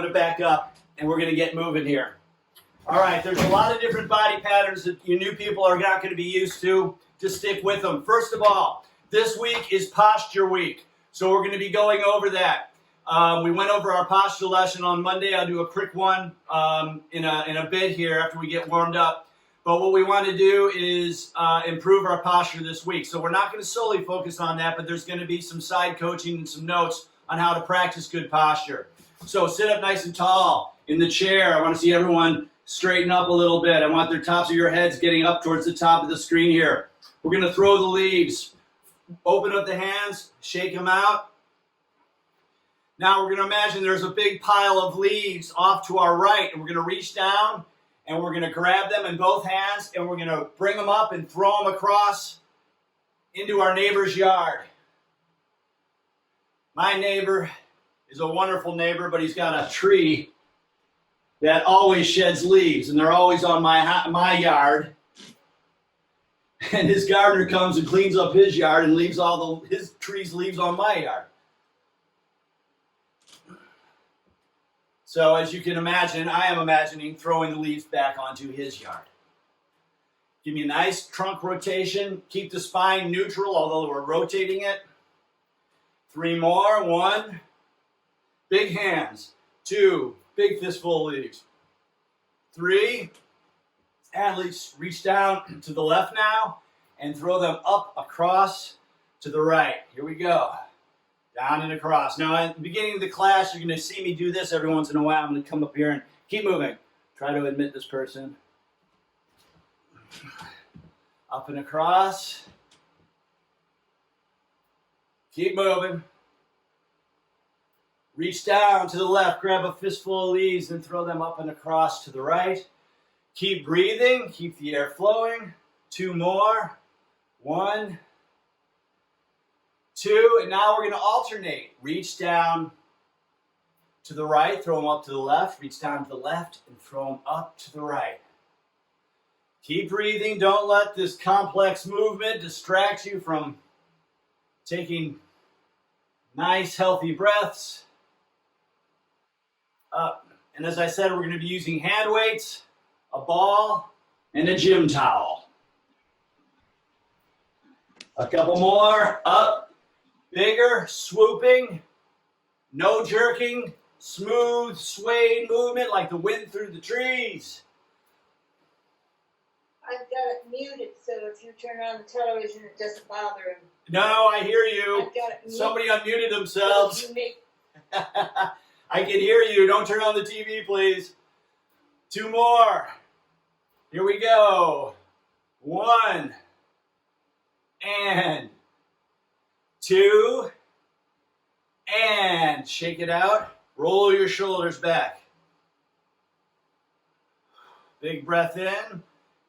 warming it back up, and we're going to get moving here. All right, there's a lot of different body patterns that you new people are not going to be used to. Just stick with them. First of all, this week is posture week, so we're going to be going over that. We went over our posture lesson on Monday. I'll do a quick one in a bit here after we get warmed up. But what we want to do is improve our posture this week. So we're not going to solely focus on that, but there's going to be some side coaching and some notes on how to practice good posture. So sit up nice and tall in the chair. I want to see everyone straighten up a little bit. I want the tops of your heads getting up towards the top of the screen here. We're going to throw the leaves. Open up the hands, shake them out. Now we're going to imagine there's a big pile of leaves off to our right, and we're going to reach down and we're going to grab them in both hands and we're going to bring them up and throw them across into our neighbor's yard. My neighbor is a wonderful neighbor, but he's got a tree that always sheds leaves, and they're always on my yard. And his gardener comes and cleans up his yard and leaves all his trees leaves on my yard. So as you can imagine, I am imagining throwing the leaves back onto his yard. Give me a nice trunk rotation. Keep the spine neutral, although we're rotating it. 3 more. 1. Big hands. 2. Big fistful of leaves. 3. And reach down to the left now and throw them up across to the right. Here we go. Down and across. Now, at the beginning of the class, you're going to see me do this every once in a while. I'm going to come up here and keep moving. Try to admit this person. Up and across. Keep moving. Reach down to the left, grab a fistful of leaves, and throw them up and across to the right. Keep breathing. Keep the air flowing. 2 more. 1. 2, and now we're going to alternate. Reach down to the right, throw them up to the left. Reach down to the left and throw them up to the right. Keep breathing. Don't let this complex movement distract you from taking nice, healthy breaths. Up. And as I said, we're going to be using hand weights, a ball, and a gym towel. A couple more. Up. Bigger, swooping, no jerking, smooth, swaying movement like the wind through the trees. I've got it muted, so if you turn on the television, it doesn't bother him. No, I hear you. I've got it muted. Somebody unmuted themselves. You make... I can hear you. Don't turn on the TV, please. 2 more. Here we go. 1. And 2, and shake it out. Roll your shoulders back. Big breath in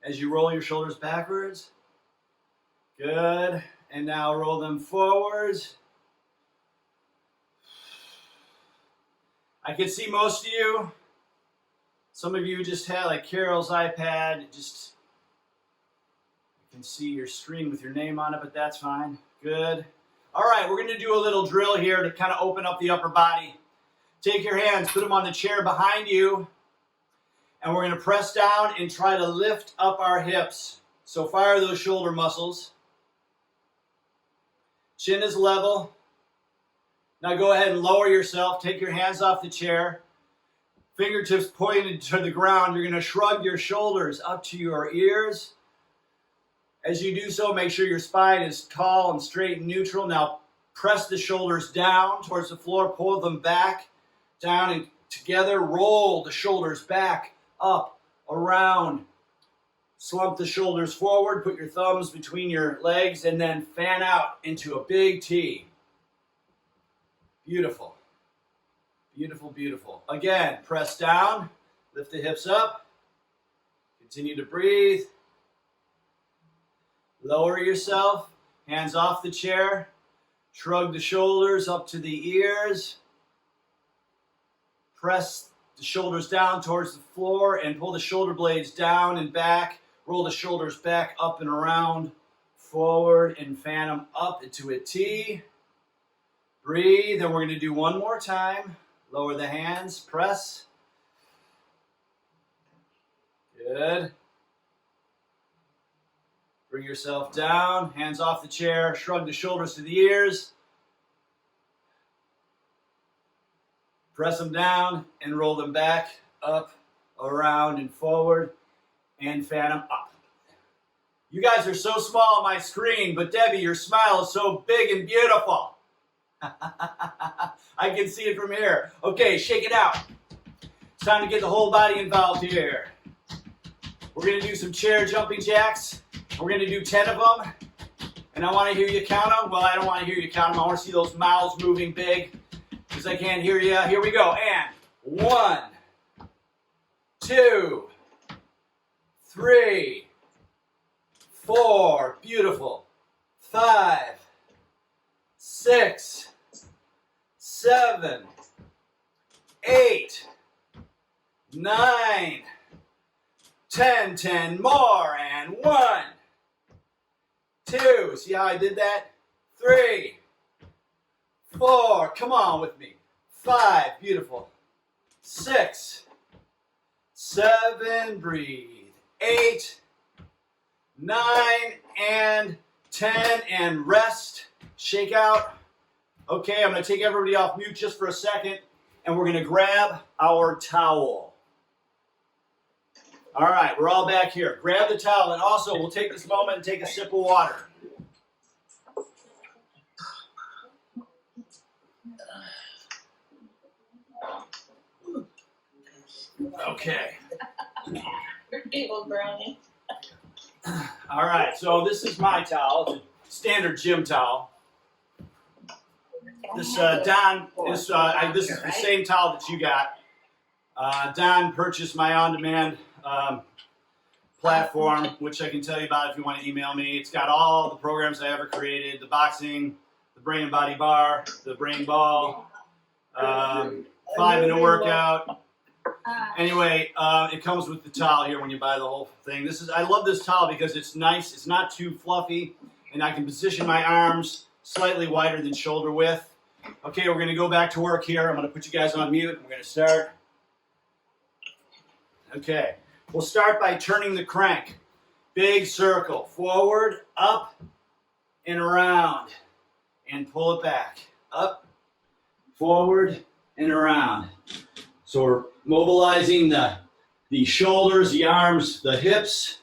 as you roll your shoulders backwards. Good. And now roll them forwards. I can see most of you. Some of you just had like Carol's iPad. You can see your screen with your name on it, but that's fine. Good. All right, we're going to do a little drill here to kind of open up the upper body. Take your hands, put them on the chair behind you, and we're going to press down and try to lift up our hips. So fire those shoulder muscles. Chin is level. Now go ahead and lower yourself. Take your hands off the chair. Fingertips pointed to the ground. You're going to shrug your shoulders up to your ears. As you do so, make sure your spine is tall and straight and neutral. Now press the shoulders down towards the floor, pull them back, down and together. Roll the shoulders back, up, around. Slump the shoulders forward, put your thumbs between your legs, and then fan out into a big T. Beautiful. Beautiful, beautiful. Again, press down, lift the hips up, continue to breathe. Lower yourself, hands off the chair, shrug the shoulders up to the ears, press the shoulders down towards the floor and pull the shoulder blades down and back, roll the shoulders back up and around, forward and fan them up into a T. Breathe, and we're going to do one more time. Lower the hands, press. Good. Bring yourself down, hands off the chair, shrug the shoulders to the ears. Press them down and roll them back, up, around, and forward, and fan them up. You guys are so small on my screen, but Debbie, your smile is so big and beautiful. I can see it from here. Okay, shake it out. It's time to get the whole body involved here. We're going to do some chair jumping jacks. We're going to do 10 of them. And I want to hear you count them. Well, I don't want to hear you count them. I want to see those mouths moving big because I can't hear you. Here we go. And 1, 2, 3, 4. Beautiful. 5, 6, 7, 8, 9, 10. 10 more. And 1, 2. See how I did that? 3, 4. Come on with me. 5. Beautiful. 6, 7. Breathe. 8, 9, and 10. And rest. Shake out. Okay, I'm going to take everybody off mute just for a second, and we're going to grab our towel. All right, we're all back here. Grab the towel, and also we'll take this moment and take a sip of water. Okay. Evil brownie. All right, so this is my towel. It's a standard gym towel. This Don is this is the same towel that you got. Don purchased my on-demand platform, which I can tell you about if you want to email me. It's got all the programs I ever created: the boxing, the brain and body bar, the brain ball, 5-minute workout. Anyway, it comes with the towel here when you buy the whole thing. I love this towel because it's nice. It's not too fluffy, and I can position my arms slightly wider than shoulder width. Okay, we're going to go back to work here. I'm going to put you guys on mute. We're going to start. Okay, we'll start by turning the crank. Big circle. Forward, up, and around. And pull it back. Up, forward, and around. So we're mobilizing the shoulders, the arms, the hips.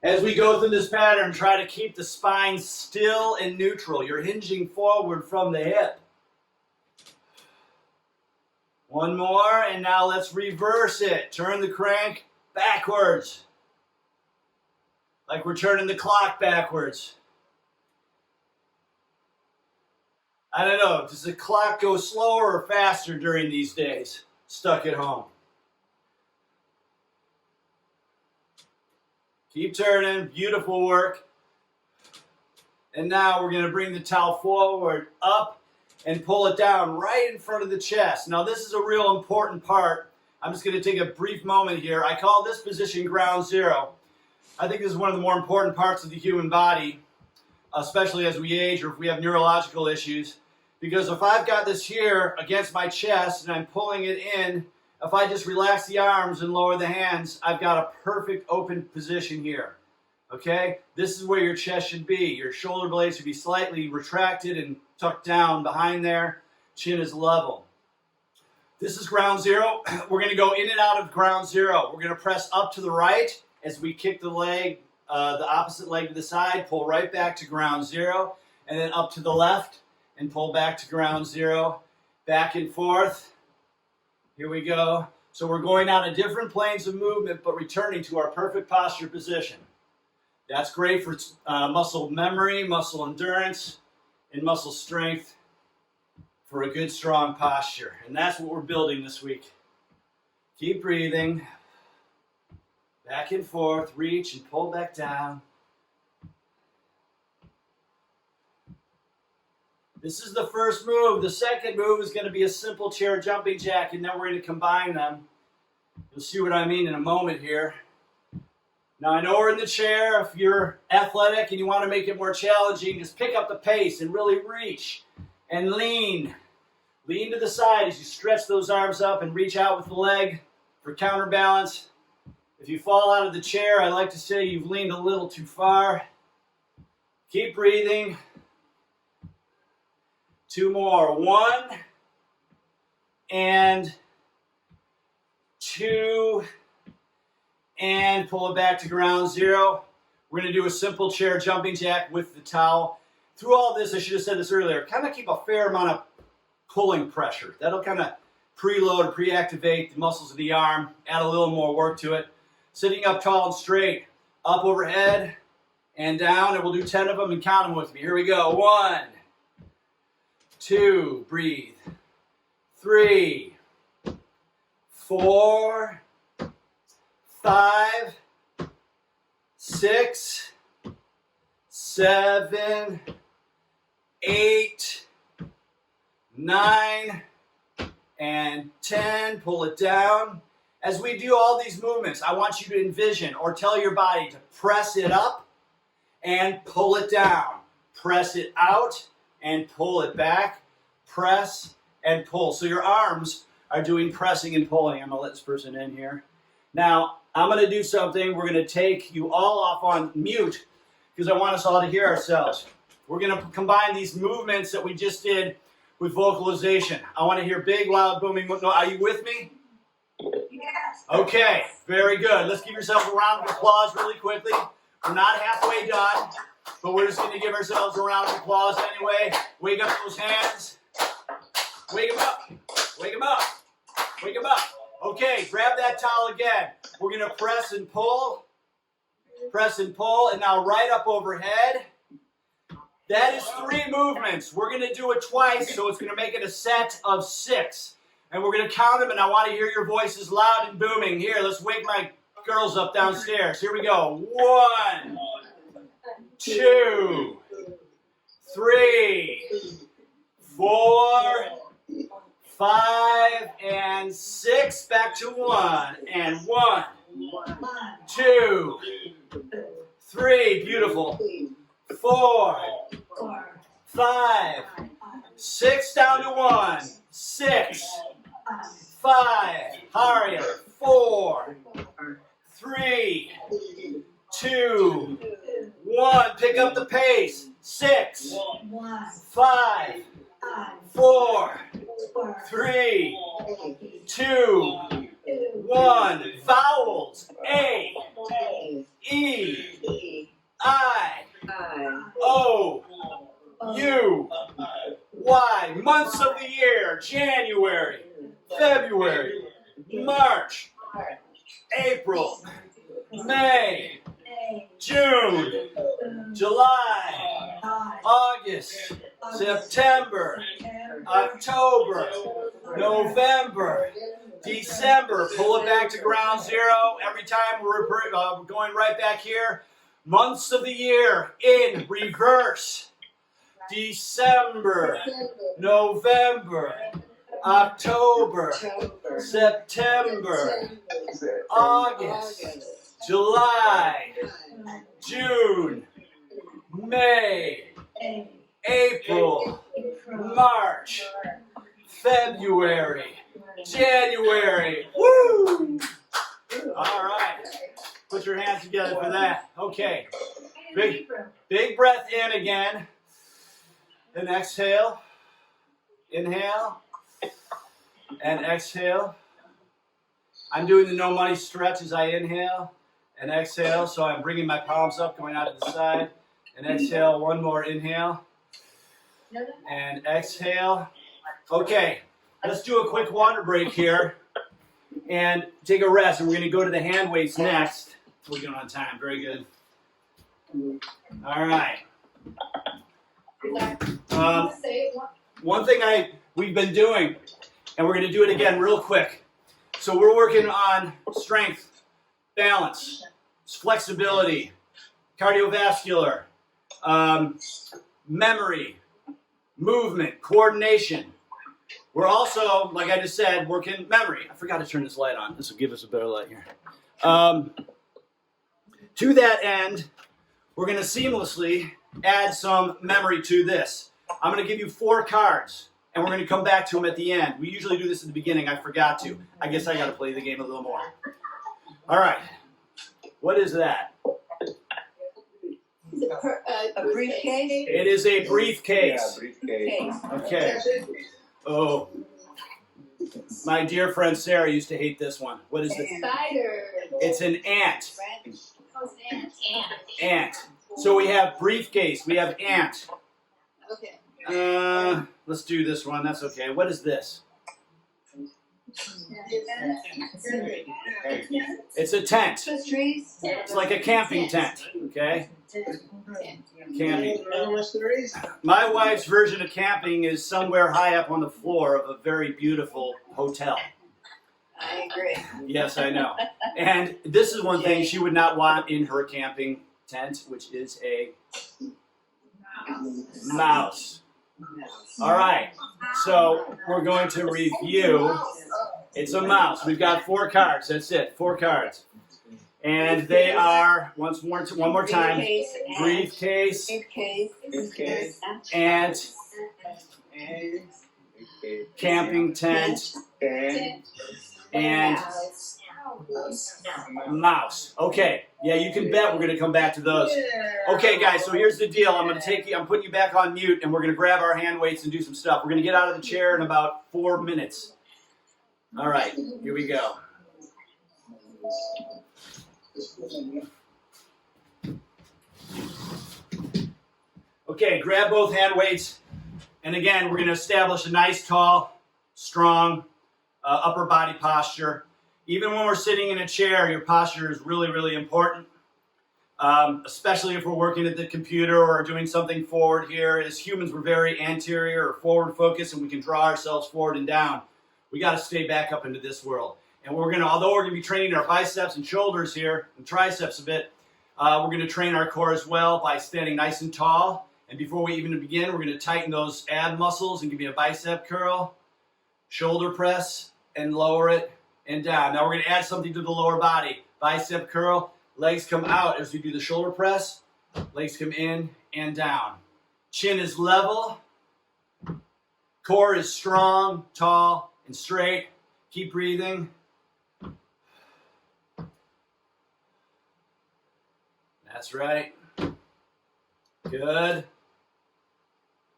As we go through this pattern, try to keep the spine still and neutral. You're hinging forward from the hip. One more, and now let's reverse it. Turn the crank backwards. Like we're turning the clock backwards. I don't know, does the clock go slower or faster during these days? Stuck at home. Keep turning, beautiful work. And now we're going to bring the towel forward, up, and pull it down right in front of the chest. Now this is a real important part. I'm just going to take a brief moment here. I call this position ground zero. I think this is one of the more important parts of the human body, especially as we age or if we have neurological issues. Because if I've got this here against my chest and I'm pulling it in, if I just relax the arms and lower the hands, I've got a perfect open position here. Okay? This is where your chest should be. Your shoulder blades should be slightly retracted and tucked down behind there. Chin is level. This is ground zero. We're going to go in and out of ground zero. We're going to press up to the right as we kick the leg, the opposite leg to the side, pull right back to ground zero, and then up to the left and pull back to ground zero, back and forth. Here we go. So we're going down to different planes of movement, but returning to our perfect posture position. That's great for muscle memory, muscle endurance, and muscle strength for a good, strong posture. And that's what we're building this week. Keep breathing. Back and forth, reach and pull back down. This is the first move. The second move is going to be a simple chair jumping jack, and then we're going to combine them. You'll see what I mean in a moment here. Now, I know we're in the chair. If you're athletic and you want to make it more challenging, just pick up the pace and really reach and lean. Lean to the side as you stretch those arms up and reach out with the leg for counterbalance. If you fall out of the chair, I like to say you've leaned a little too far. Keep breathing. 2 more. 1 and 2 and pull it back to ground 0. We're going to do a simple chair jumping jack with the towel. Through all this, I should have said this earlier, kind of keep a fair amount of pulling pressure. That'll kind of preload, pre-activate the muscles of the arm, add a little more work to it. Sitting up tall and straight, up overhead and down, and we'll do 10 of them and count them with me. Here we go. 1, 2, breathe. 3, 4, 5, 6, 7, 8, 9, and 10. Pull it down. As we do all these movements, I want you to envision or tell your body to press it up and pull it down. Press it out and pull it back. Press and pull. So your arms are doing pressing and pulling. I'm going to let this person in here. Now, I'm going to do something. We're going to take you all off on mute because I want us all to hear ourselves. We're going to combine these movements that we just did with vocalization. I want to hear big, loud, booming. No, are you with me? Yes. Okay, very good. Let's give yourselves a round of applause really quickly. We're not halfway done, but we're just going to give ourselves a round of applause anyway. Wake up those hands. Wake them up. Wake them up. Wake them up. Okay, grab that towel again. We're going to press and pull. Press and pull, and now right up overhead. That is 3 movements. We're going to do it twice, so it's going to make it a set of 6. And we're going to count them, and I want to hear your voices loud and booming. Here, let's wake my girls up downstairs. Here we go. 1, 2, 3, 4, 5, and 6. Back to 1. And 1, 2, 3. Beautiful. 4, 5, 6. Down to 1. 6, 5. Hurry up. 4, 3, 2, 1. Pick up the pace. 6, 5, 4, 3, 2, 1. Vowels. A, E, I, O, U, Y. Months of the year. January, February, March, April, May, June, July, August, September, October, November, December. Pull it back to ground 0. Every time we're going right back here. Months of the year in reverse. December, November, October, September, August, July, June, May, April, March, February, January. Woo! All right. Put your hands together for that. Okay. Big breath in again. And exhale. Inhale. And exhale. I'm doing the no money stretch as I inhale and exhale. So I'm bringing my palms up, going out to the side. And exhale. One more inhale. And exhale. Okay. Let's do a quick water break here. And take a rest. And we're going to go to the hand weights next. We're going on time. Very good. All right. One thing we've been doing, and we're going to do it again real quick. So we're working on strength, balance, flexibility, cardiovascular, memory, movement, coordination. We're also, like I just said, working memory. I forgot to turn this light on. This will give us a better light here. To that end, we're going to seamlessly add some memory to this. I'm going to give you 4 cards. and we're going to come back to them at the end. We usually do this at the beginning. I forgot to. I guess I got to play the game a little more. All right. What is that? A briefcase? It is a briefcase. Yeah, briefcase. Okay. Oh. My dear friend Sarah used to hate this one. What is it? Spider. It's an ant. Ant. Ant. So we have briefcase. We have ant. Okay. Let's do this one. That's okay. What is this? It's a tent. Trees? It's like a camping tent. Okay? Camping. My wife's version of camping is somewhere high up on the floor of a very beautiful hotel. I agree. Yes, I know. And this is one thing she would not want in her camping tent, which is a mouse. All right, so we're going to review. It's a mouse. We've got 4 cards. That's it, 4 cards. And they are, one more time, briefcase, ant, camping tent, and mouse. Okay, yeah, you can bet we're going to come back to those. Okay, guys, so here's the deal. I'm putting you back on mute, and we're going to grab our hand weights and do some stuff. We're going to get out of the chair in about 4 minutes. All right, here we go. Okay, grab both hand weights, and again, we're going to establish a nice, tall, strong upper body posture. Even when we're sitting in a chair, your posture is really, really important, especially if we're working at the computer or doing something forward here. As humans, we're very anterior or forward focused, and we can draw ourselves forward and down. We got to stay back up into this world. And although we're going to be training our biceps and shoulders here, and triceps a bit, we're going to train our core as well by standing nice and tall. And before we even begin, we're going to tighten those ab muscles and give you a bicep curl, shoulder press, and lower it and down. Now we're going to add something to the lower body. Bicep curl, legs come out as we do the shoulder press, legs come in and down. Chin is level, core is strong, tall, and straight. Keep breathing. That's right. Good.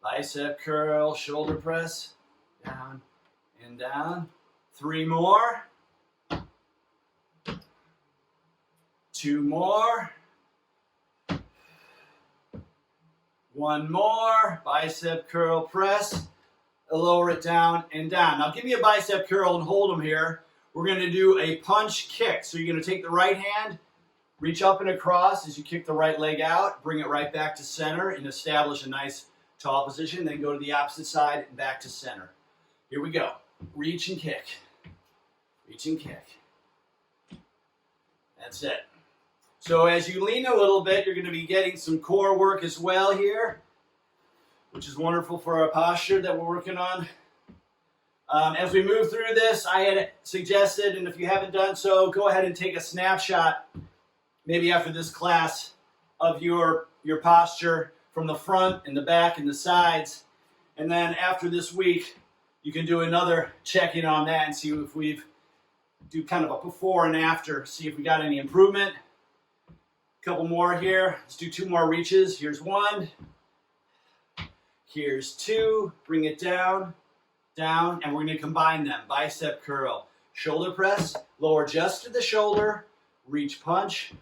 Bicep curl, shoulder press, down and down. 3 more. 2 more. 1 more. Bicep curl, press. Lower it down and down. Now give me a bicep curl and hold them here. We're going to do a punch kick. So you're going to take the right hand, reach up and across as you kick the right leg out, bring it right back to center and establish a nice tall position. Then go to the opposite side and back to center. Here we go. Reach and kick. Reach and kick. That's it. So as you lean a little bit, you're going to be getting some core work as well here, which is wonderful for our posture that we're working on. As we move through this, I had suggested, and if you haven't done so, go ahead and take a snapshot, maybe after this class, of your posture from the front and the back and the sides. And then after this week, you can do another check-in on that and see if we've do kind of a before and after, see if we got any improvement. A couple more here. Let's do 2 more reaches. Here's 1. Here's 2. Bring it down, down, and we're going to combine them. Bicep curl, shoulder press, lower just to the shoulder, reach, punch,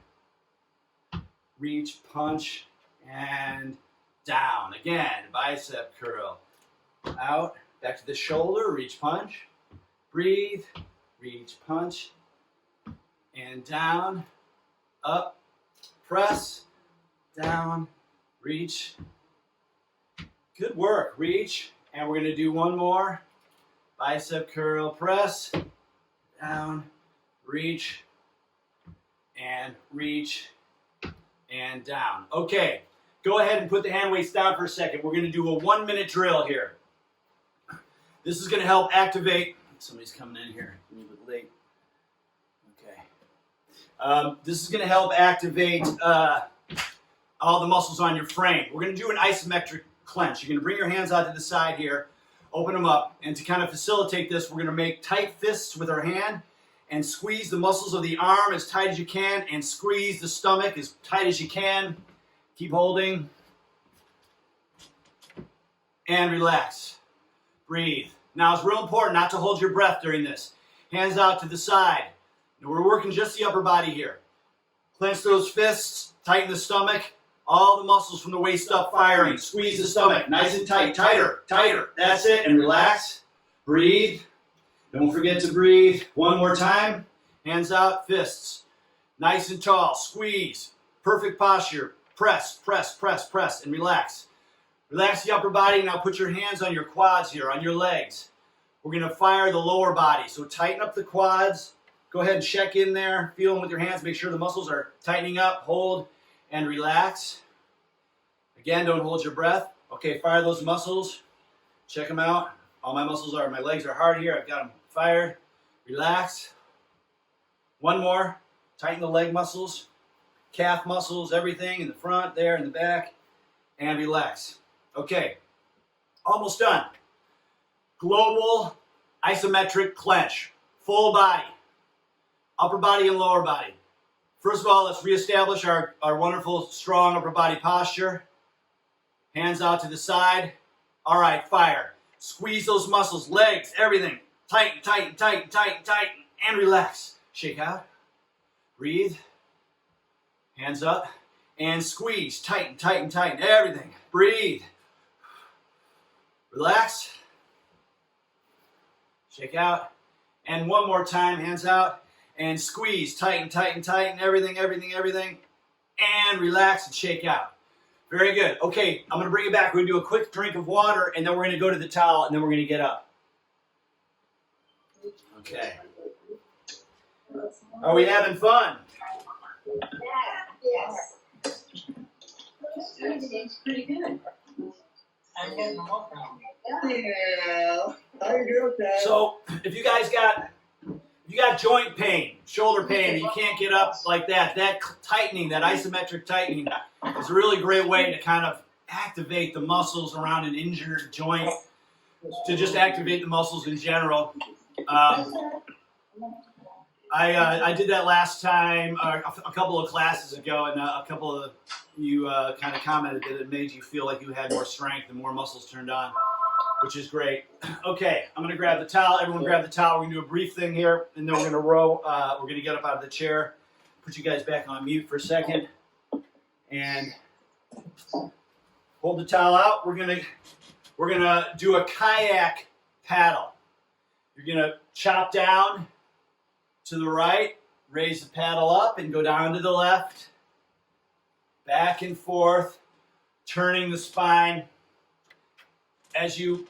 and down. Again, bicep curl, out, back to the shoulder, reach, punch, breathe, reach, punch, and down, up, press, down, reach. Good work, reach. And we're going to do 1 more. Bicep curl, press, down, reach, and down. Okay, go ahead and put the hand weights down for a second. We're going to do a 1-minute drill here. This is going to help activate. Somebody's coming in here a little bit late. Okay. This is going to help activate all the muscles on your frame. We're going to do an isometric clench. You're going to bring your hands out to the side here. Open them up. And to kind of facilitate this, we're going to make tight fists with our hand and squeeze the muscles of the arm as tight as you can and squeeze the stomach as tight as you can. Keep holding. And relax. Breathe. Now it's real important not to hold your breath during this. Hands out to the side. Now we're working just the upper body here. Clench those fists, tighten the stomach, all the muscles from the waist up firing. Squeeze the stomach, nice and tight, tighter, tighter. That's it, and relax. Breathe. Don't forget to breathe. One more time. Hands out, fists. Nice and tall, squeeze. Perfect posture. Press, press, press, press, and relax. Relax the upper body. Now put your hands on your quads here, on your legs. We're going to fire the lower body. So tighten up the quads. Go ahead and check in there. Feel them with your hands. Make sure the muscles are tightening up. Hold and relax. Again, don't hold your breath. Okay, fire those muscles. Check them out. All my muscles are, my legs are hard here. I've got them fired. Relax. One more. Tighten the leg muscles, calf muscles, everything in the front, there, in the back. And relax. Okay, almost done. Global isometric clench. Full body. Upper body and lower body. First of all, let's reestablish our wonderful, strong upper body posture. Hands out to the side. All right, fire. Squeeze those muscles, legs, everything. Tighten, tighten, tighten, tighten, tighten, and relax. Shake out. Breathe. Hands up. And squeeze. Tighten, tighten, tighten, everything. Breathe. Relax. Shake out. And one more time, hands out. And squeeze, tighten, tighten, tighten, everything, everything, everything. And relax and shake out. Very good. Okay, I'm going to bring it back. We're going to do a quick drink of water, and then we're going to go to the towel, and then we're going to get up. Okay. Are we having fun? Yes. It's pretty good. I'm getting the whole thing. Yeah. How you doing, Dad? So, if you guys got joint pain, shoulder pain, and you can't get up like that, that tightening, that isometric tightening is a really great way to kind of activate the muscles around an injured joint, to just activate the muscles in general. I did that last time, a couple of classes ago, and a couple of you kind of commented that it made you feel like you had more strength and more muscles turned on, which is great. Okay, I'm going to grab the towel. Everyone grab the towel. We're going to do a brief thing here, and then we're going to row. We're going to get up out of the chair, put you guys back on mute for a second, and hold the towel out. We're going to do a kayak paddle. You're going to chop down to the right, raise the paddle up, and go down to the left, back and forth, turning the spine. As you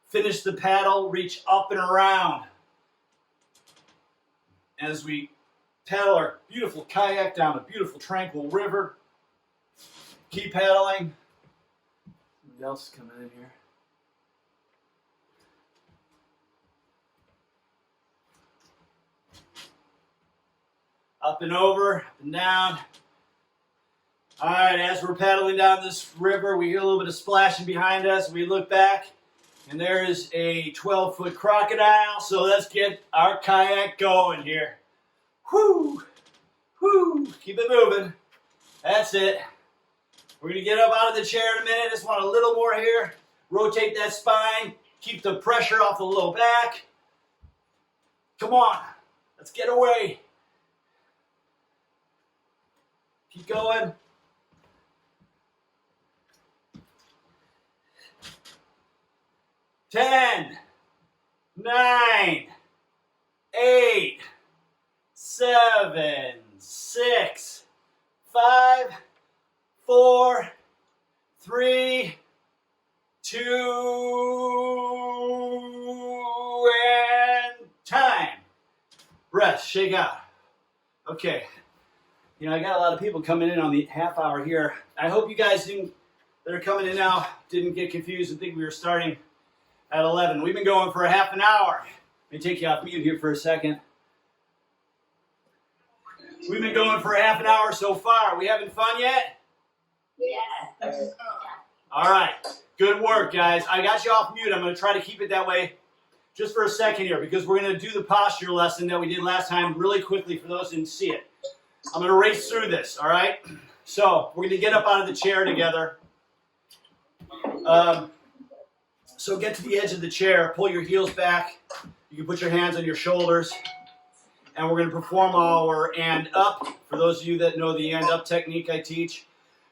finish the paddle, reach up and around. As we paddle our beautiful kayak down a beautiful, tranquil river, keep paddling. Somebody else is coming in here. Up and over, up and down. All right, as we're paddling down this river, we hear a little bit of splashing behind us. We look back, and there is a 12-foot crocodile. So let's get our kayak going here. Whoo! Whoo! Keep it moving. That's it. We're going to get up out of the chair in a minute. Just want a little more here. Rotate that spine. Keep the pressure off the low back. Come on. Let's get away. Keep going. 10, 9, 8, 7, 6, 5, 4, 3, 2, and time. Rest, shake out. Okay. You know, I got a lot of people coming in on the half hour here. I hope you guys that are coming in now didn't get confused and think we were starting at 11. We've been going for a half an hour. Let me take you off mute here for a second. We've been going for a half an hour so far. Are we having fun yet? Yeah. All right. Good work, guys. I got you off mute. I'm going to try to keep it that way just for a second here because we're going to do the posture lesson that we did last time really quickly for those who didn't see it. I'm going to race through this, all right? So we're going to get up out of the chair together. So get to the edge of the chair, pull your heels back. You can put your hands on your shoulders. And we're going to perform our and up. For those of you that know the and up technique I teach,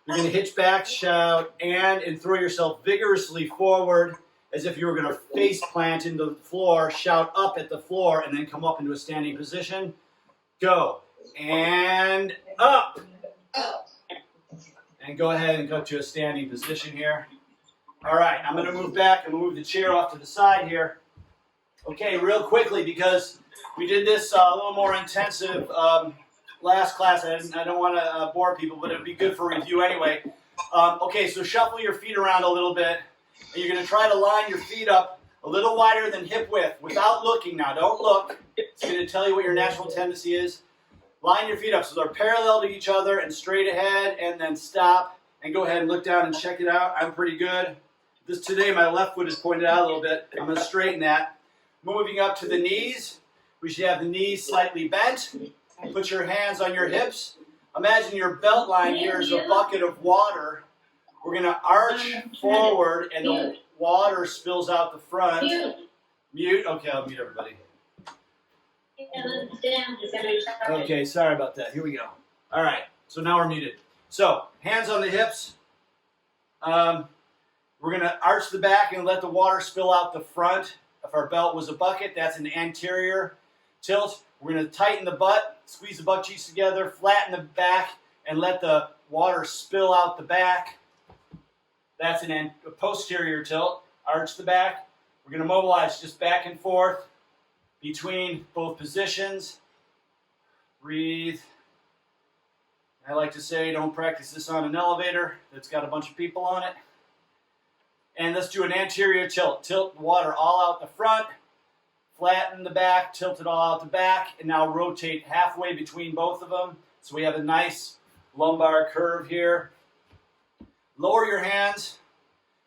you're going to hitch back, shout, and throw yourself vigorously forward as if you were going to face plant into the floor, shout up at the floor, and then come up into a standing position. Go. And up. And go ahead and go to a standing position here. All right, I'm going to move back. I'm going to move the chair off to the side here. Okay, real quickly, because we did this a little more intensive last class. I don't want to bore people, but it would be good for review anyway. Okay, so shuffle your feet around a little bit. And you're going to try to line your feet up a little wider than hip width without looking now. Don't look. It's going to tell you what your natural tendency is. Line your feet up so they're parallel to each other and straight ahead, and then stop. And go ahead and look down and check it out. I'm pretty good. Today, my left foot is pointed out a little bit. I'm going to straighten that. Moving up to the knees. We should have the knees slightly bent. Put your hands on your hips. Imagine your belt line here is a bucket of water. We're going to arch forward and the water spills out the front. Mute? Okay, I'll mute everybody. Okay, sorry about that. Here we go. All right, so now we're muted. So, hands on the hips. We're going to arch the back and let the water spill out the front. If our belt was a bucket, that's an anterior tilt. We're going to tighten the butt, squeeze the butt cheeks together, flatten the back, and let the water spill out the back. That's a posterior tilt. Arch the back. We're going to mobilize just back and forth between both positions. Breathe. I like to say, don't practice this on an elevator that's got a bunch of people on it. And let's do an anterior tilt. Tilt the water all out the front. Flatten the back, tilt it all out the back, and now rotate halfway between both of them. So we have a nice lumbar curve here. Lower your hands.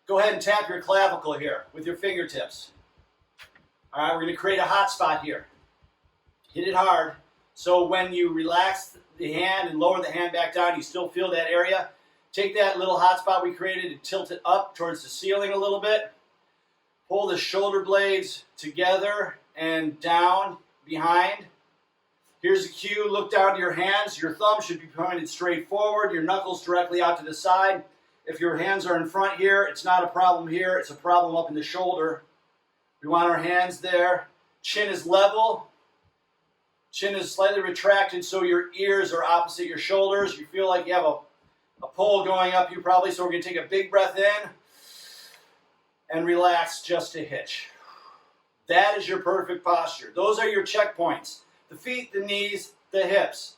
Go ahead and tap your clavicle here with your fingertips. All right, we're going to create a hot spot here. Hit it hard. So when you relax the hand and lower the hand back down, you still feel that area. Take that little hot spot we created and tilt it up towards the ceiling a little bit. Pull the shoulder blades together and down behind. Here's a cue. Look down to your hands. Your thumb should be pointed straight forward. Your knuckles directly out to the side. If your hands are in front here, it's not a problem here. It's a problem up in the shoulder. We want our hands there. Chin is level. Chin is slightly retracted so your ears are opposite your shoulders. You feel like you have a pull going up you probably. So we're going to take a big breath in and relax just a hitch. That is your perfect posture. Those are your checkpoints. The feet, the knees, the hips.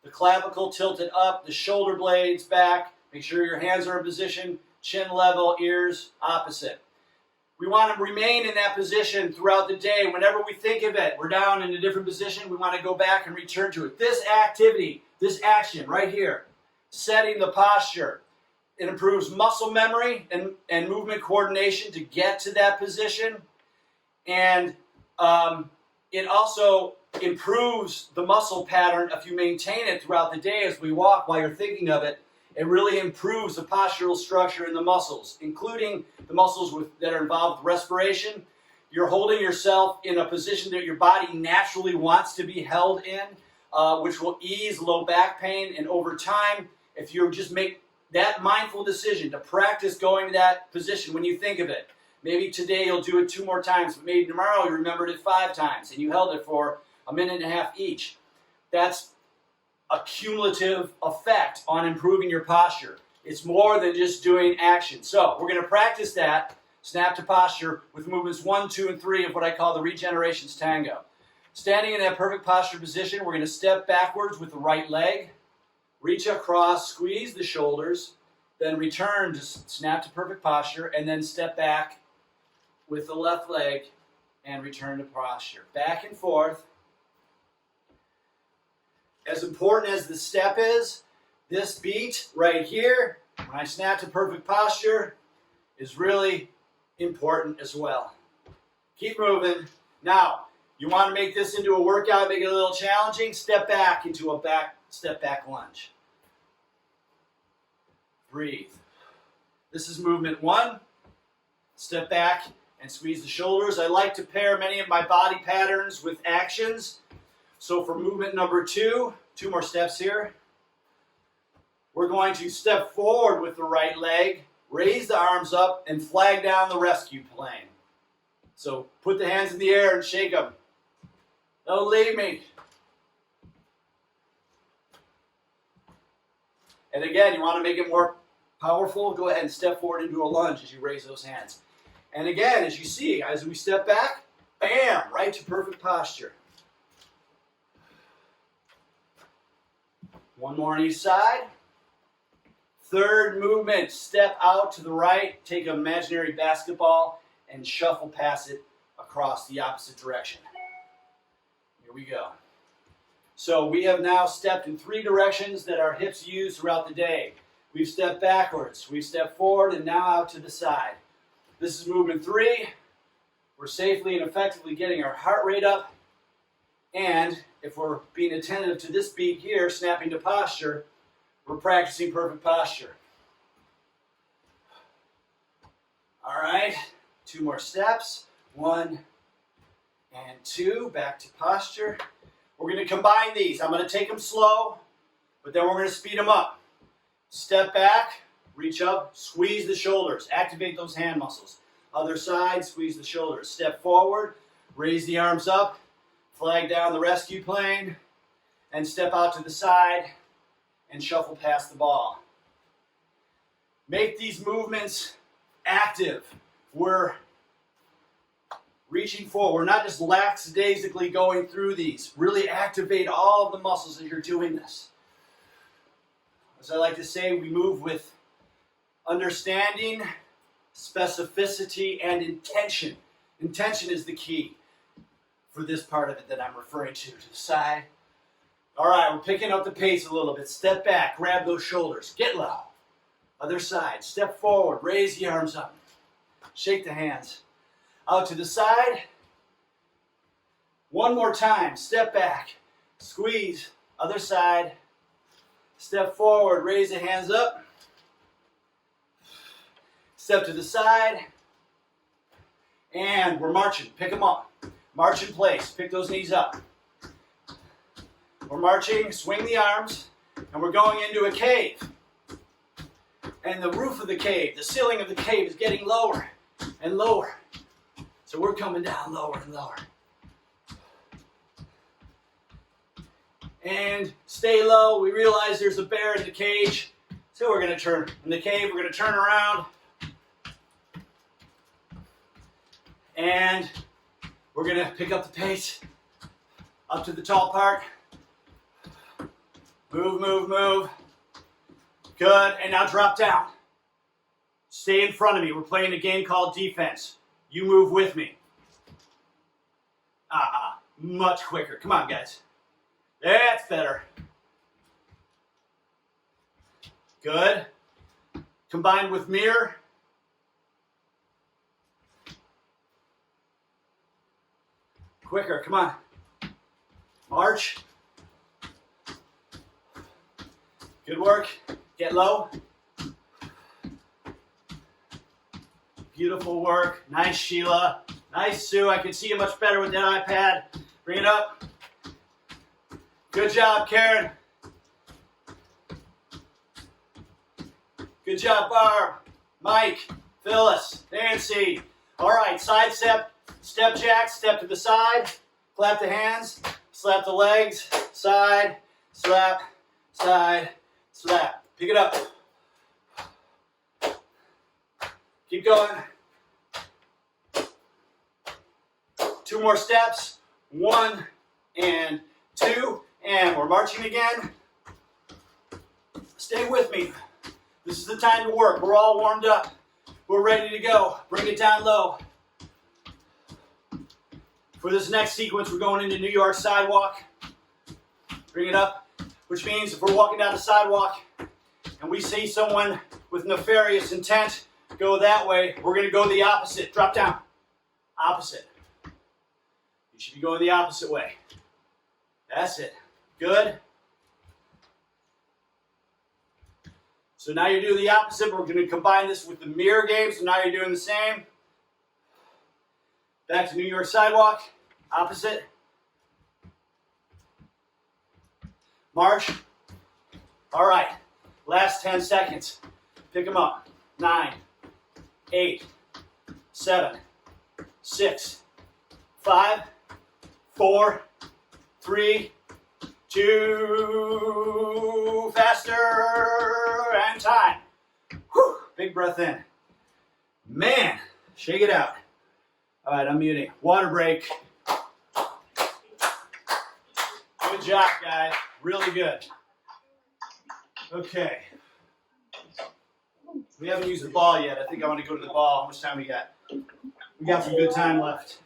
The clavicle tilted up, the shoulder blades back. Make sure your hands are in position, chin level, ears opposite. We want to remain in that position throughout the day. Whenever we think of it, we're down in a different position, we want to go back and return to it. This activity, this action right here, setting the posture, it improves muscle memory and movement coordination to get to that position. And it also improves the muscle pattern if you maintain it throughout the day as we walk while you're thinking of it. It really improves the postural structure in the muscles, including the muscles that are involved with respiration. You're holding yourself in a position that your body naturally wants to be held in, which will ease low back pain. And over time, if you just make that mindful decision to practice going to that position when you think of it, maybe today you'll do it 2 more times, but maybe tomorrow you remembered it 5 times and you held it for a minute and a half each. That's a cumulative effect on improving your posture. It's more than just doing action. So we're going to practice that, snap to posture, with movements 1, 2, and 3 of what I call the Regeneration's tango. Standing in that perfect posture position, we're going to step backwards with the right leg, reach across, squeeze the shoulders, then return to snap to perfect posture, and then step back with the left leg and return to posture. Back and forth. As important as the step is, this beat right here, when I snap to perfect posture, is really important as well. Keep moving. Now, you want to make this into a workout, make it a little challenging, step back into a step back lunge. Breathe. This is movement 1. Step back and squeeze the shoulders. I like to pair many of my body patterns with actions. So for movement number 2, 2 more steps here. We're going to step forward with the right leg, raise the arms up, and flag down the rescue plane. So put the hands in the air and shake them. Don't leave me. And again, you want to make it more powerful, go ahead and step forward into a lunge as you raise those hands. And again, as you see, as we step back, bam, right to perfect posture. One more on each side. Third movement, step out to the right, take an imaginary basketball and shuffle past it across the opposite direction. Here we go. So we have now stepped in 3 directions that our hips use throughout the day. We've stepped backwards, we've stepped forward, and now out to the side. This is movement 3. We're safely and effectively getting our heart rate up. And if we're being attentive to this beat here, snapping to posture, we're practicing perfect posture. All right, 2 more steps. 1 and 2, back to posture. We're going to combine these. I'm going to take them slow, but then we're going to speed them up. Step back, reach up, squeeze the shoulders, activate those hand muscles. Other side, squeeze the shoulders. Step forward, raise the arms up, flag down the rescue plane, and step out to the side and shuffle past the ball. Make these movements active. We're reaching forward. We're not just lackadaisically going through these. Really activate all of the muscles as you're doing this. As I like to say, we move with understanding, specificity, and intention. Intention is the key for this part of it that I'm referring to the side. All right, we're picking up the pace a little bit. Step back, grab those shoulders, get low. Other side, step forward, raise the arms up. Shake the hands. Out to the side. One more time, step back, squeeze, other side. Step forward, raise the hands up. Step to the side. And we're marching, pick them up. March in place, pick those knees up. We're marching, swing the arms, and we're going into a cave. And the roof of the cave, the ceiling of the cave is getting lower and lower. So we're coming down lower and lower. And stay low. We realize there's a bear in the cage. So we're going to turn in the cave. We're going to turn around. And we're going to pick up the pace. Up to the tall part. Move, move, move. Good. And now drop down. Stay in front of me. We're playing a game called defense. You move with me. Much quicker. Come on, guys. That's better. Good. Combined with mirror. Quicker, come on. March. Good work. Get low. Beautiful work. Nice, Sheila. Nice, Sue. I can see you much better with that iPad. Bring it up. Good job, Karen. Good job, Barb, Mike, Phyllis, Nancy. All right, side step, step jack, step to the side, clap the hands, slap the legs, side, slap, side, slap. Pick it up. Keep going. 2 more steps. 1 and 2. And we're marching again. Stay with me. This is the time to work. We're all warmed up. We're ready to go. Bring it down low. For this next sequence, we're going into New York sidewalk. Bring it up. Which means if we're walking down the sidewalk and we see someone with nefarious intent, go that way. We're going to go the opposite. Drop down. Opposite. You should be going the opposite way. That's it. Good. So now you're doing the opposite. We're going to combine this with the mirror game. So now you're doing the same. Back to New York sidewalk. Opposite. March. All right. Last 10 seconds. Pick them up. 9, 8, 7, 6, 5, 4, 3, 2, faster, and time. Whew. Big breath in. Man, shake it out. All right, I'm muting. Water break. Good job, guys. Really good. Okay. We haven't used the ball yet. I think I want to go to the ball. How much time we got? We got some good time left.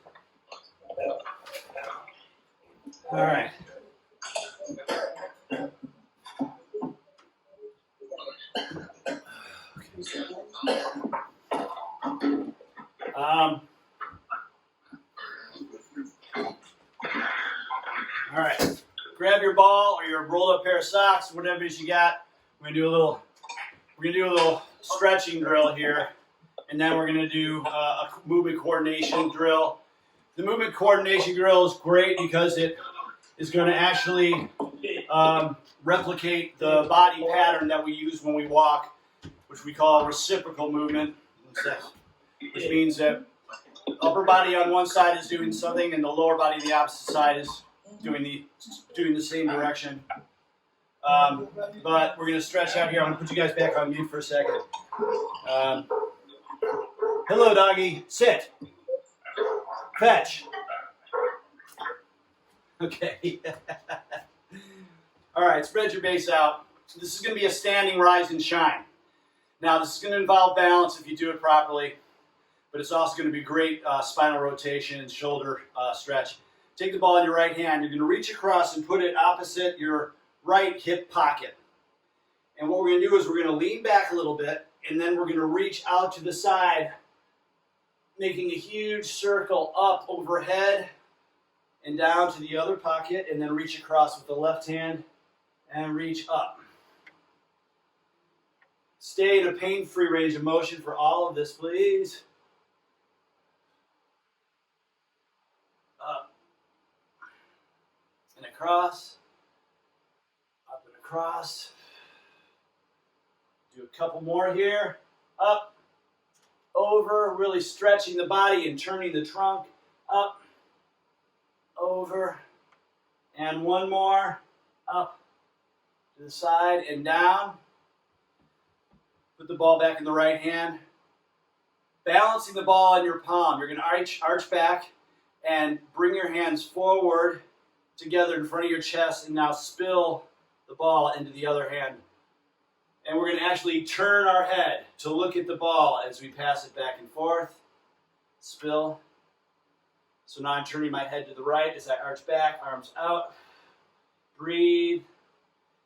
All right. All right. Grab your ball or your rolled up pair of socks, whatever it is you got. We're gonna do a little stretching drill here, and then we're gonna do a movement coordination drill. The movement coordination drill is great because it is going to actually replicate the body pattern that we use when we walk, which we call reciprocal movement, which means that upper body on one side is doing something and the lower body on the opposite side is doing the same direction. But we're going to stretch out here. I'm going to put you guys back on mute for a second. Hello, doggy. Sit. Fetch. Okay. All right, spread your base out. So this is going to be a standing rise and shine. Now, this is going to involve balance if you do it properly, but it's also going to be great spinal rotation and shoulder stretch. Take the ball in your right hand. You're going to reach across and put it opposite your right hip pocket. And what we're going to do is we're going to lean back a little bit, and then we're going to reach out to the side, making a huge circle up overhead and down to the other pocket, and then reach across with the left hand and reach up. Stay in a pain-free range of motion for all of this, please. Up and across, up and across. Do a couple more here. Up, over, really stretching the body and turning the trunk. Up, over, and one more. Up to the side and down. Put the ball back in the right hand. Balancing the ball in your palm. You're going to arch back and bring your hands forward together in front of your chest, and now spill the ball into the other hand. And we're going to actually turn our head to look at the ball as we pass it back and forth. Spill. So now I'm turning my head to the right as I arch back, arms out. Breathe.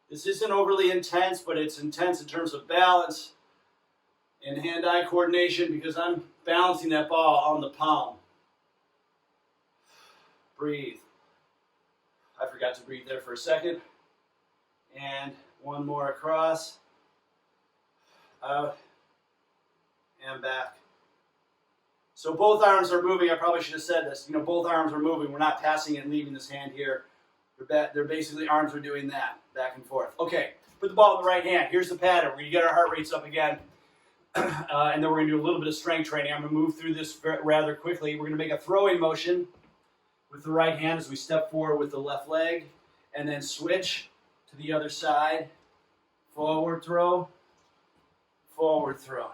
This isn't overly intense, but it's intense in terms of balance and hand-eye coordination because I'm balancing that ball on the palm. Breathe. I forgot to breathe there for a second. And one more across. Out. And back. So both arms are moving. I probably should have said this. Both arms are moving. We're not passing it and leaving this hand here. They're basically arms are doing that, back and forth. Okay, put the ball in the right hand. Here's the pattern. We're going to get our heart rates up again. And then we're going to do a little bit of strength training. I'm going to move through this rather quickly. We're going to make a throwing motion with the right hand as we step forward with the left leg. And then switch to the other side. Forward throw. Forward throw.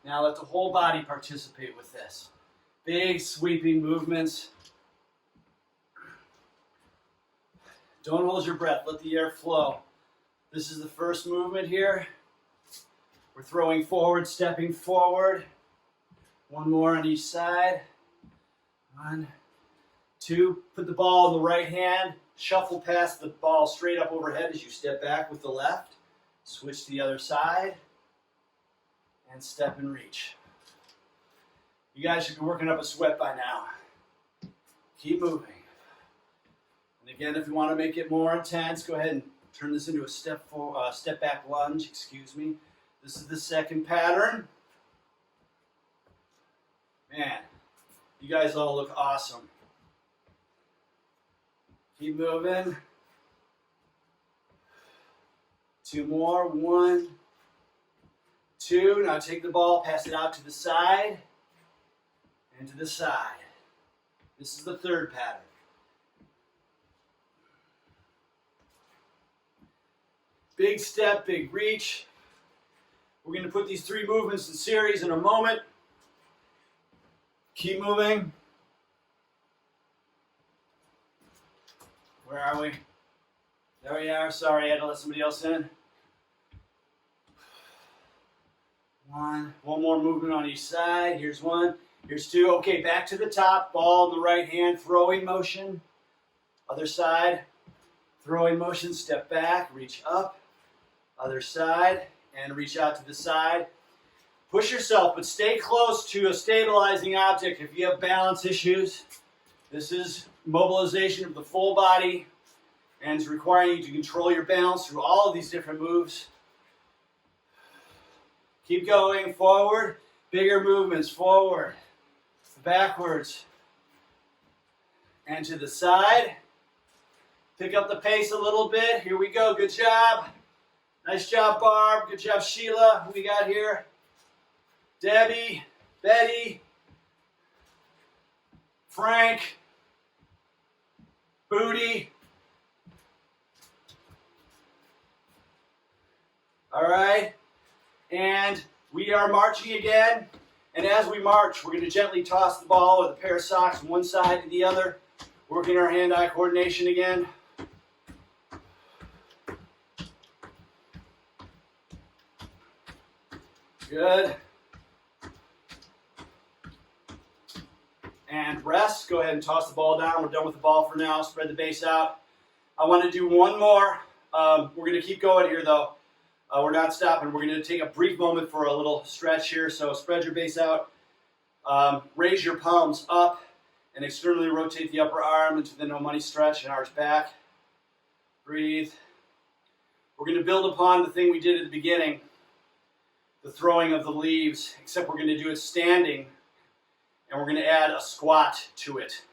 Now let the whole body participate with this. Big sweeping movements. Don't hold your breath. Let the air flow. This is the first movement here. We're throwing forward, stepping forward. One more on each side. 1, 2. Put the ball in the right hand. Shuffle past the ball straight up overhead as you step back with the left. Switch to the other side. and step and reach. You guys should be working up a sweat by now. Keep moving. And again, if you want to make it more intense, go ahead and turn this into a step back lunge, excuse me. This is the second pattern. Man, you guys all look awesome. Keep moving. 2 more. 1, 2. Now take the ball, pass it out to the side and to the side. This is the third pattern. Big step, big reach. We're going to put these 3 movements in series in a moment. Keep moving. Where are we? There we are. Sorry, I had to let somebody else in. 1. One more movement on each side. Here's 1. Here's 2. Okay, back to the top. Ball in the right hand. Throwing motion. Other side. Throwing motion. Step back. Reach up. Other side. And reach out to the side. Push yourself, but stay close to a stabilizing object. If you have balance issues, this is mobilization of the full body and it's requiring you to control your balance through all of these different moves. Keep going, forward, bigger movements, forward, backwards, and to the side. Pick up the pace a little bit. Here we go, good job. Nice job, Barb. Good job, Sheila. Who we got here? Debbie, Betty, Frank, Booty. All right, and we are marching again. And as we march, we're going to gently toss the ball with a pair of socks from one side to the other, working our hand-eye coordination again. Good. And rest. Go ahead and toss the ball down. We're done with the ball for now. Spread the base out. I want to do one more. We're going to keep going here, though. We're not stopping. We're going to take a brief moment for a little stretch here. So spread your base out. Raise your palms up and externally rotate the upper arm into the no money stretch and arch back. Breathe. We're going to build upon the thing we did at the beginning, the throwing of the leaves, except we're going to do it standing. And we're going to add a squat to it.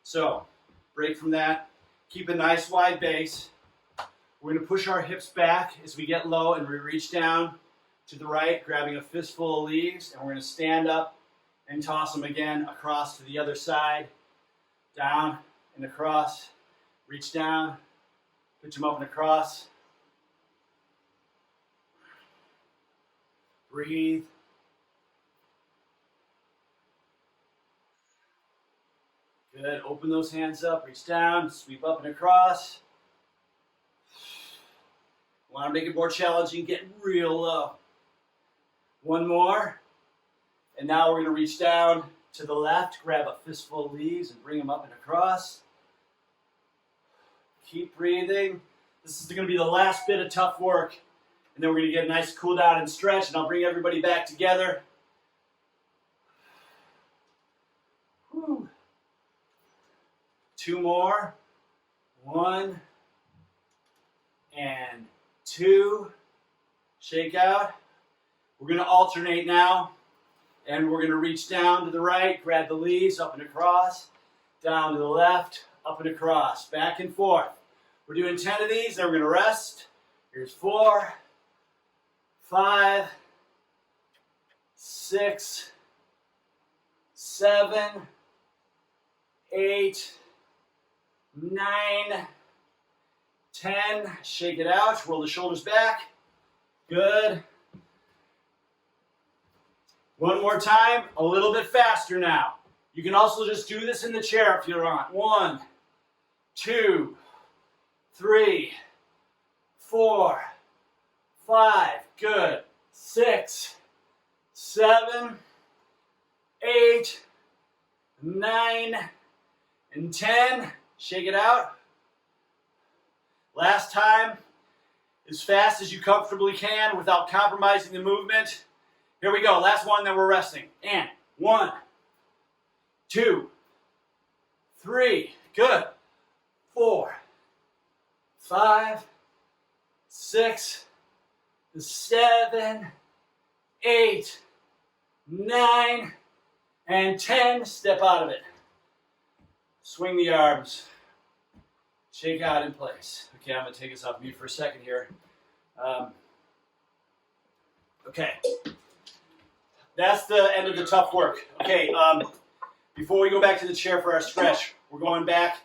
So, break from that. Keep a nice wide base. We're going to push our hips back as we get low and we reach down to the right, grabbing a fistful of leaves. And we're going to stand up and toss them again across to the other side. Down and across. Reach down. Pitch them up and across. Breathe. Good. Open those hands up, reach down, sweep up and across. Want to make it more challenging, get real low. One more. And now we're going to reach down to the left, grab a fistful of leaves and bring them up and across. Keep breathing. This is going to be the last bit of tough work. And then we're going to get a nice cool down and stretch, and I'll bring everybody back together. Whew. 2 more. 1 and 2. Shake out. We're going to alternate now. And we're going to reach down to the right, grab the leaves, up and across. Down to the left, up and across. Back and forth. We're doing 10 of these, then we're going to rest. Here's 4, 5, 6, 7, 8, 9, 10. Shake it out. Roll the shoulders back. Good. One more time. A little bit faster now. You can also just do this in the chair if you want. 1, 2, 3, 4, 5. Good. 6, 7, 8, 9, and 10. Shake it out. Last time, as fast as you comfortably can without compromising the movement. Here we go. Last one, then we're resting. And 1, 2, 3. Good. 4, 5, 6, 7, 8, 9, and 10. Step out of it. Swing the arms. Shake out in place. Okay, I'm going to take us off mute for a second here. Okay. That's the end of the tough work. Okay, before we go back to the chair for our stretch, we're going back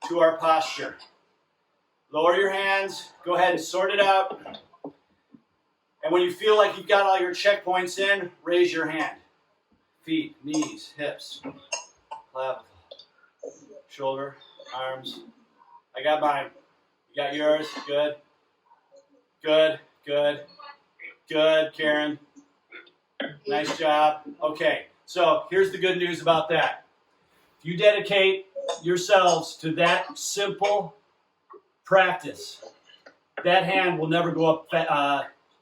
to our posture. Lower your hands. Go ahead and sort it out. And when you feel like you've got all your checkpoints in, raise your hand. Feet, knees, hips, clavicle, shoulder, arms. I got mine. You got yours? Good. Good, good, good, Karen. Nice job. Okay, so here's the good news about that. If you dedicate yourselves to that simple practice, that hand will never go up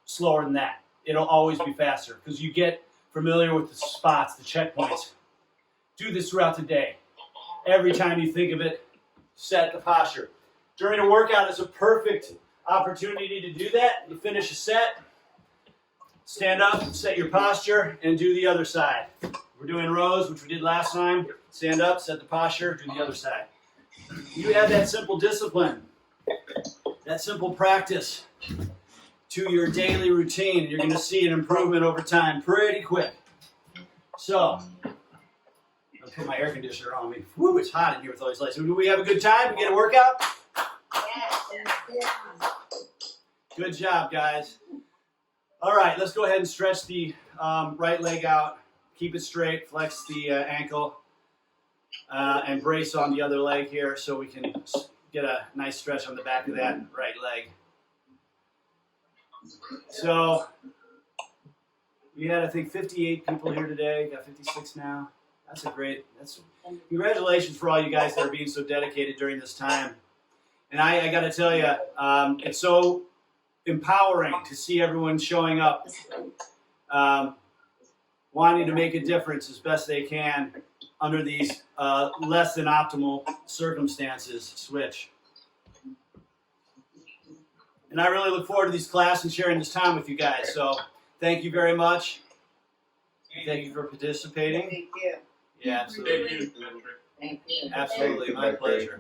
slower than that. It'll always be faster because you get familiar with the spots, the checkpoints. Do this throughout the day. Every time you think of it, set the posture. During a workout, it's a perfect opportunity to do that. You finish a set, stand up, set your posture, and do the other side. We're doing rows, which we did last time. Stand up, set the posture, do the other side. You add that simple discipline, that simple practice to your daily routine. You're going to see an improvement over time pretty quick. So, I'll put my air conditioner on me. Woo, it's hot in here with all these lights. So do we have a good time? We get a workout? Good job, guys. All right, let's go ahead and stretch the right leg out. Keep it straight, flex the ankle, and brace on the other leg here so we can get a nice stretch on the back of that right leg. So, we had, I think, 58 people here today. Got 56 now. Congratulations for all you guys that are being so dedicated during this time. And I got to tell you, it's so empowering to see everyone showing up, wanting to make a difference as best they can under these less than optimal circumstances. Switch. And I really look forward to these classes and sharing this time with you guys. So thank you very much. Thank you for participating. Thank you. Yeah, absolutely. Thank you. Absolutely, my pleasure.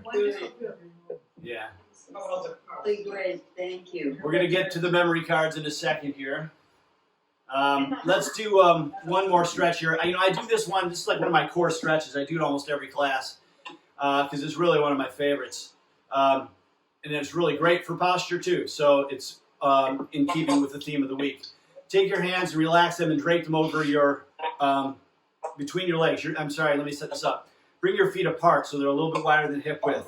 Yeah. Really great, thank you. We're going to get to the memory cards in a second here. Let's do one more stretch here. I do this one. This is like one of my core stretches. I do it almost every class because it's really one of my favorites. And it's really great for posture too. So it's in keeping with the theme of the week. Take your hands and relax them and drape them over your, between your legs. I'm sorry, let me set this up. Bring your feet apart so they're a little bit wider than hip width.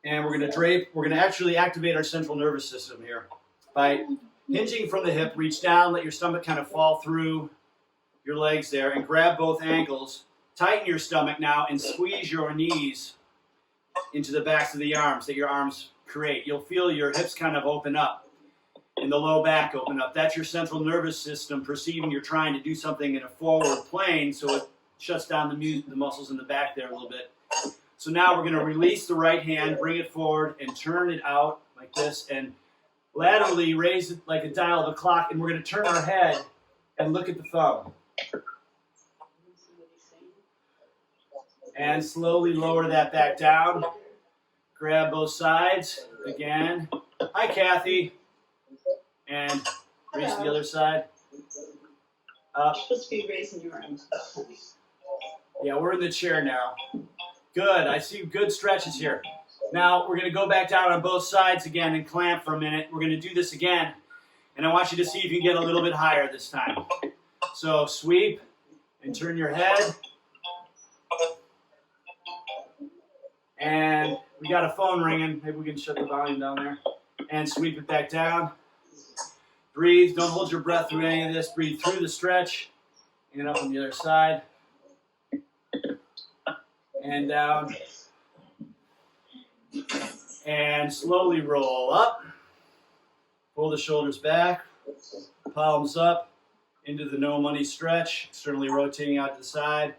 And we're going to actually activate our central nervous system here. By hinging from the hip, reach down, let your stomach kind of fall through your legs there, and grab both ankles. Tighten your stomach now and squeeze your knees into the backs of the arms that your arms create. You'll feel your hips kind of open up and the low back open up. That's your central nervous system perceiving you're trying to do something in a forward plane, so it shuts down the muscles in the back there a little bit. So now we're going to release the right hand, bring it forward, and turn it out like this, and laterally raise it like a dial of a clock, and we're going to turn our head and look at the thumb. And slowly lower that back down. Grab both sides. Again. Hi, Kathy. And raise the other side. Up. You're supposed to be raising your arms up. Yeah, we're in the chair now. Good. I see good stretches here. Now, we're going to go back down on both sides again and clamp for a minute. We're going to do this again. And I want you to see if you can get a little bit higher this time. So, sweep and turn your head. And we got a phone ringing. Maybe we can shut the volume down there. And sweep it back down. Breathe. Don't hold your breath through any of this. Breathe through the stretch. And up on the other side. And down. And slowly roll up. Pull the shoulders back. Palms up. into the no money stretch, externally rotating out to the side.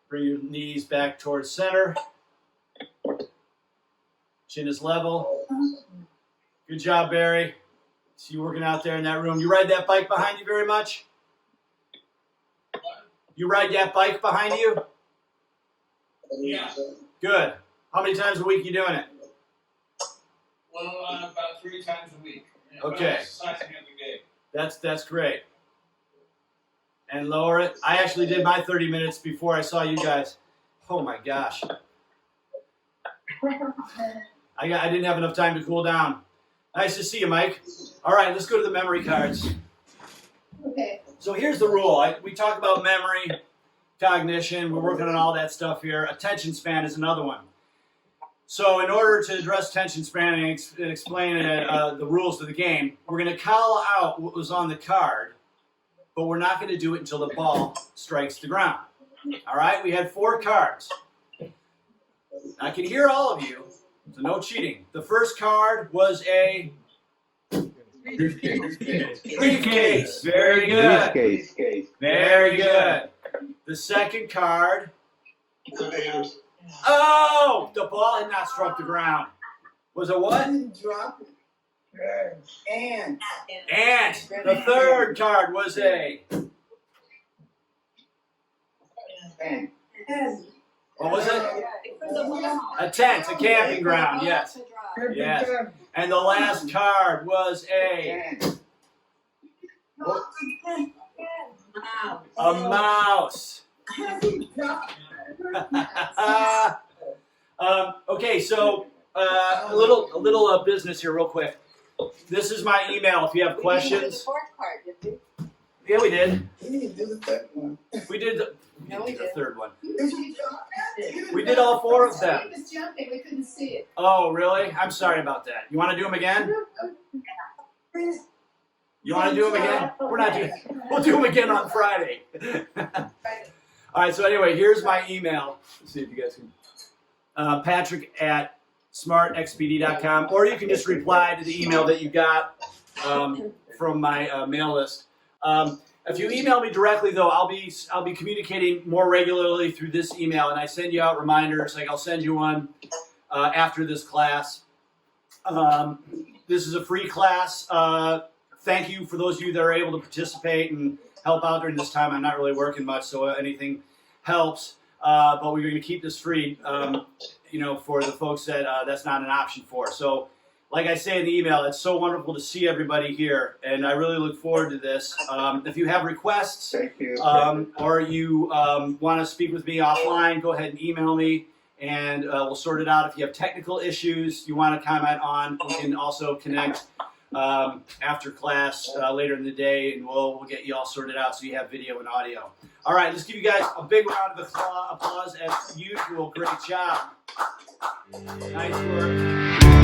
Bring your knees back towards center. Chin is level. Good job, Barry. See you working out there in that room. You ride that bike behind you very much? You ride that bike behind you? Yeah. Good. How many times a week are you doing it? Well, about 3 times a week. Okay. Exercising every day. That's great. And lower it. I actually did my 30 minutes before I saw you guys. Oh my gosh. I didn't have enough time to cool down. Nice to see you, Mike. All right, let's go to the memory cards. Okay. So here's the rule. We talk about memory, cognition. We're working on all that stuff here. Attention span is another one. So in order to address attention span and explain the rules of the game, we're going to call out what was on the card, but we're not going to do it until the ball strikes the ground. All right? We had 4 cards. I can hear all of you, so no cheating. The first card was a briefcase. Very good. Very good. The second card. Oh, the ball had not struck the ground. Was it what? And. Ant. The third card was a. What was it? A tent, a camping ground. Yes. Yes. And the last card was a mouse. Okay, so a little business here, real quick. This is my email. If you have questions. Yeah, we did. We did the third one. We did all 4 of them. We couldn't see it. Oh, really? I'm sorry about that. You want to do them again? You want to do them again? We're not doing. We'll do them again on Friday. All right. So anyway, here's my email. Let's see if you guys can. Patrick at SmartXPD.com, or you can just reply to the email that you got from my mail list. If you email me directly, though, I'll be communicating more regularly through this email, and I send you out reminders. Like I'll send you one after this class. This is a free class. Thank you for those of you that are able to participate and help out during this time. I'm not really working much, so anything helps. But we're going to keep this free, for the folks that that's not an option for. So, like I say in the email, it's so wonderful to see everybody here, and I really look forward to this. If you have requests or you want to speak with me offline, go ahead and email me, and we'll sort it out. If you have technical issues you want to comment on, we can also connect after class later in the day, and we'll get you all sorted out so you have video and audio. All right, let's give you guys a big round of applause as usual. Great job. Nice work.